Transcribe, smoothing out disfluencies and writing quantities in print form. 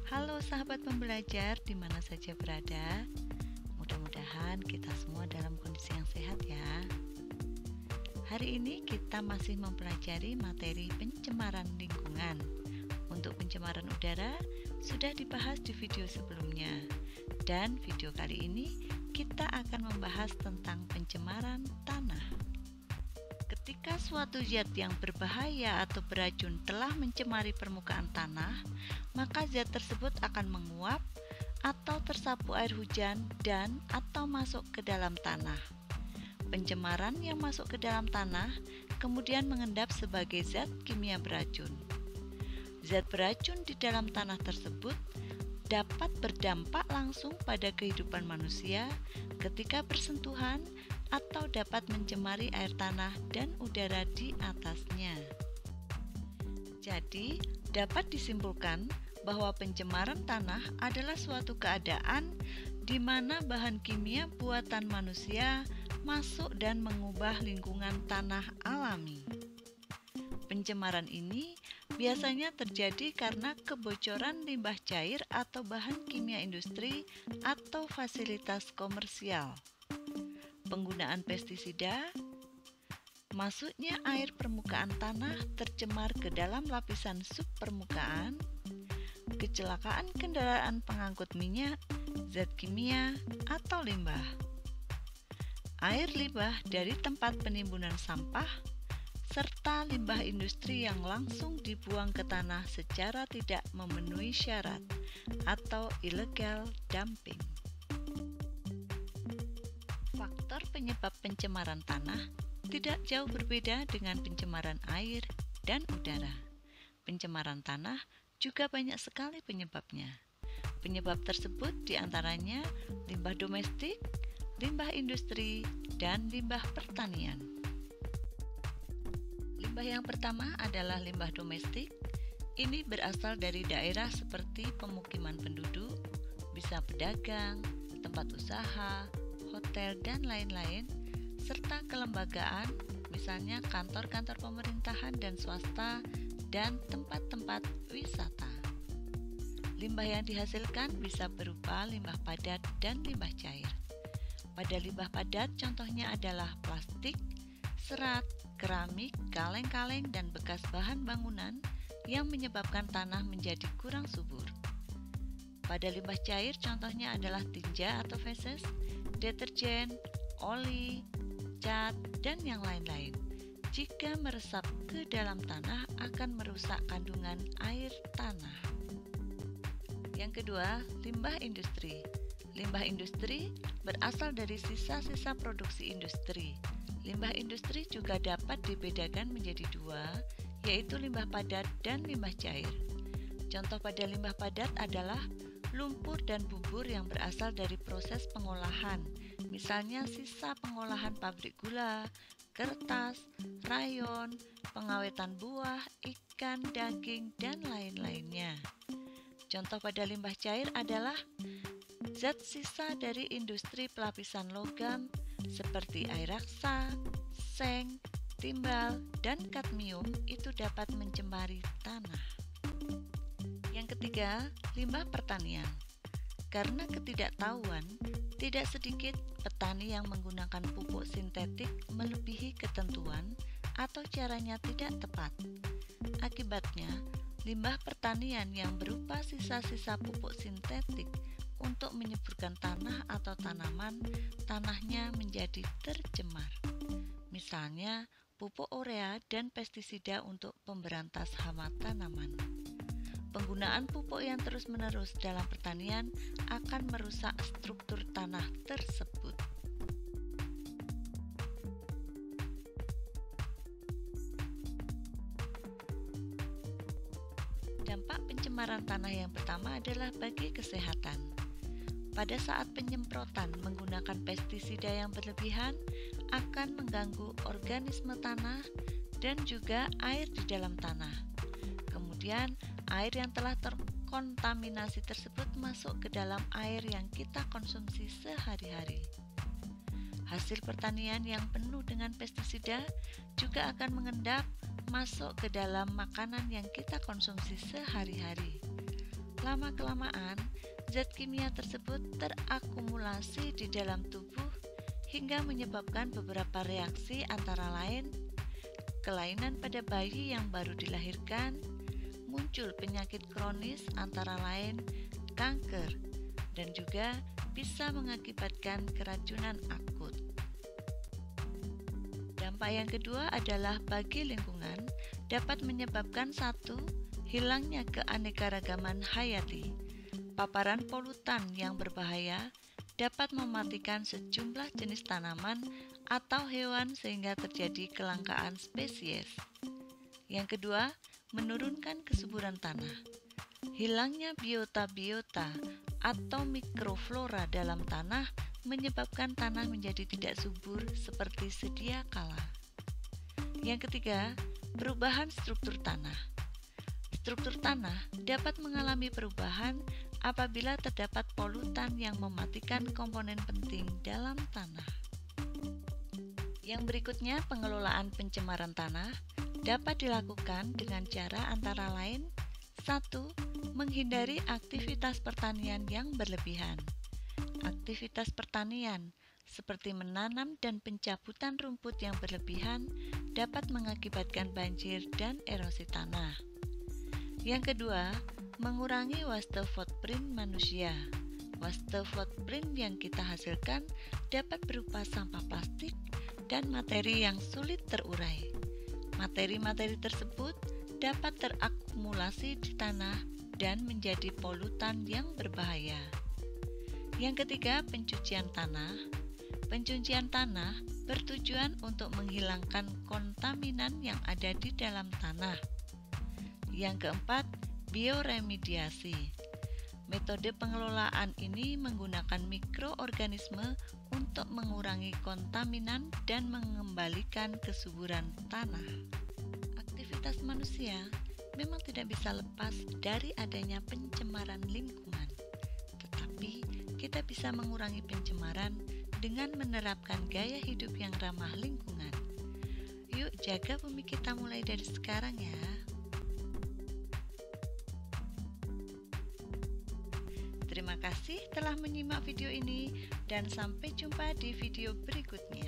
Halo sahabat pembelajar di mana saja berada. Mudah-mudahan kita semua dalam kondisi yang sehat ya. Hari ini kita masih mempelajari materi pencemaran lingkungan. Untuk pencemaran udara sudah dibahas di video sebelumnya. Dan video kali ini kita akan membahas tentang pencemaran tanah. Ketika suatu zat yang berbahaya atau beracun telah mencemari permukaan tanah, maka zat tersebut akan menguap atau tersapu air hujan dan atau masuk ke dalam tanah. Pencemaran yang masuk ke dalam tanah kemudian mengendap sebagai zat kimia beracun. Zat beracun di dalam tanah tersebut dapat berdampak langsung pada kehidupan manusia ketika bersentuhan atau dapat mencemari air tanah dan udara di atasnya. Jadi, dapat disimpulkan bahwa pencemaran tanah adalah suatu keadaan di mana bahan kimia buatan manusia masuk dan mengubah lingkungan tanah alami. Pencemaran ini biasanya terjadi karena kebocoran limbah cair atau bahan kimia industri atau fasilitas komersial, penggunaan pestisida, masuknya air permukaan tanah tercemar ke dalam lapisan subpermukaan, kecelakaan kendaraan pengangkut minyak, zat kimia, atau limbah, air limbah dari tempat penimbunan sampah, serta limbah industri yang langsung dibuang ke tanah secara tidak memenuhi syarat atau illegal dumping. Faktor penyebab pencemaran tanah tidak jauh berbeda dengan pencemaran air dan udara. Pencemaran tanah juga banyak sekali penyebabnya. Penyebab tersebut diantaranya limbah domestik, limbah industri, dan limbah pertanian. Limbah yang pertama adalah limbah domestik. Ini berasal dari daerah seperti pemukiman penduduk, bisa pedagang, tempat usaha, hotel, dan lain-lain, serta kelembagaan, misalnya kantor-kantor pemerintahan dan swasta, dan tempat-tempat wisata. Limbah yang dihasilkan bisa berupa limbah padat dan limbah cair. Pada limbah padat contohnya adalah plastik, serat, keramik, kaleng-kaleng, dan bekas bahan bangunan yang menyebabkan tanah menjadi kurang subur. Pada limbah cair contohnya adalah tinja atau feses, deterjen, oli, cat, dan yang lain-lain. Jika meresap ke dalam tanah akan merusak kandungan air tanah. Yang kedua, limbah industri. Limbah industri berasal dari sisa-sisa produksi industri. Limbah industri juga dapat dibedakan menjadi dua, yaitu limbah padat dan limbah cair. Contoh pada limbah padat adalah lumpur dan bubur yang berasal dari proses pengolahan, misalnya sisa pengolahan pabrik gula, kertas, rayon, pengawetan buah, ikan, daging, dan lain-lainnya. Contoh pada limbah cair adalah zat sisa dari industri pelapisan logam seperti air raksa, seng, timbal, dan kadmium itu dapat mencemari tanah. Yang ketiga, limbah pertanian. Karena ketidaktahuan, tidak sedikit petani yang menggunakan pupuk sintetik melebihi ketentuan atau caranya tidak tepat. Akibatnya, limbah pertanian yang berupa sisa-sisa pupuk sintetik untuk menyuburkan tanah atau tanaman, tanahnya menjadi tercemar. Misalnya, pupuk urea dan pestisida untuk pemberantas hama tanaman. Penggunaan pupuk yang terus-menerus dalam pertanian akan merusak struktur tanah tersebut. Dampak pencemaran tanah yang pertama adalah bagi kesehatan. Pada saat penyemprotan menggunakan pestisida yang berlebihan akan mengganggu organisme tanah dan juga air di dalam tanah. Kemudian, air yang telah terkontaminasi tersebut masuk ke dalam air yang kita konsumsi sehari-hari. Hasil pertanian yang penuh dengan pestisida juga akan mengendap masuk ke dalam makanan yang kita konsumsi sehari-hari. Lama-kelamaan, zat kimia tersebut terakumulasi di dalam tubuh hingga menyebabkan beberapa reaksi, antara lain kelainan pada bayi yang baru dilahirkan, muncul penyakit kronis antara lain kanker, dan juga bisa mengakibatkan keracunan akut. Dampak yang kedua adalah bagi lingkungan dapat menyebabkan satu, hilangnya keanekaragaman hayati. Paparan polutan yang berbahaya dapat mematikan sejumlah jenis tanaman atau hewan sehingga terjadi kelangkaan spesies. Yang kedua, menurunkan kesuburan tanah. Hilangnya biota-biota atau mikroflora dalam tanah menyebabkan tanah menjadi tidak subur seperti sedia kala. Yang ketiga, perubahan struktur tanah. Struktur tanah dapat mengalami perubahan apabila terdapat polutan yang mematikan komponen penting dalam tanah. Yang berikutnya, pengelolaan pencemaran tanah dapat dilakukan dengan cara antara lain: 1. Menghindari aktivitas pertanian yang berlebihan. Aktivitas pertanian seperti menanam dan pencabutan rumput yang berlebihan dapat mengakibatkan banjir dan erosi tanah. Yang kedua, mengurangi waste footprint manusia. Waste footprint yang kita hasilkan dapat berupa sampah plastik dan materi yang sulit terurai. Materi-materi tersebut dapat terakumulasi di tanah dan menjadi polutan yang berbahaya. Yang ketiga, pencucian tanah. Pencucian tanah bertujuan untuk menghilangkan kontaminan yang ada di dalam tanah. Yang keempat, bioremediasi. Metode pengelolaan ini menggunakan mikroorganisme untuk mengurangi kontaminan dan mengembalikan kesuburan tanah. Aktivitas manusia memang tidak bisa lepas dari adanya pencemaran lingkungan, tetapi kita bisa mengurangi pencemaran dengan menerapkan gaya hidup yang ramah lingkungan. Yuk jaga bumi kita mulai dari sekarang ya. Terima kasih telah menyimak video ini dan sampai jumpa di video berikutnya.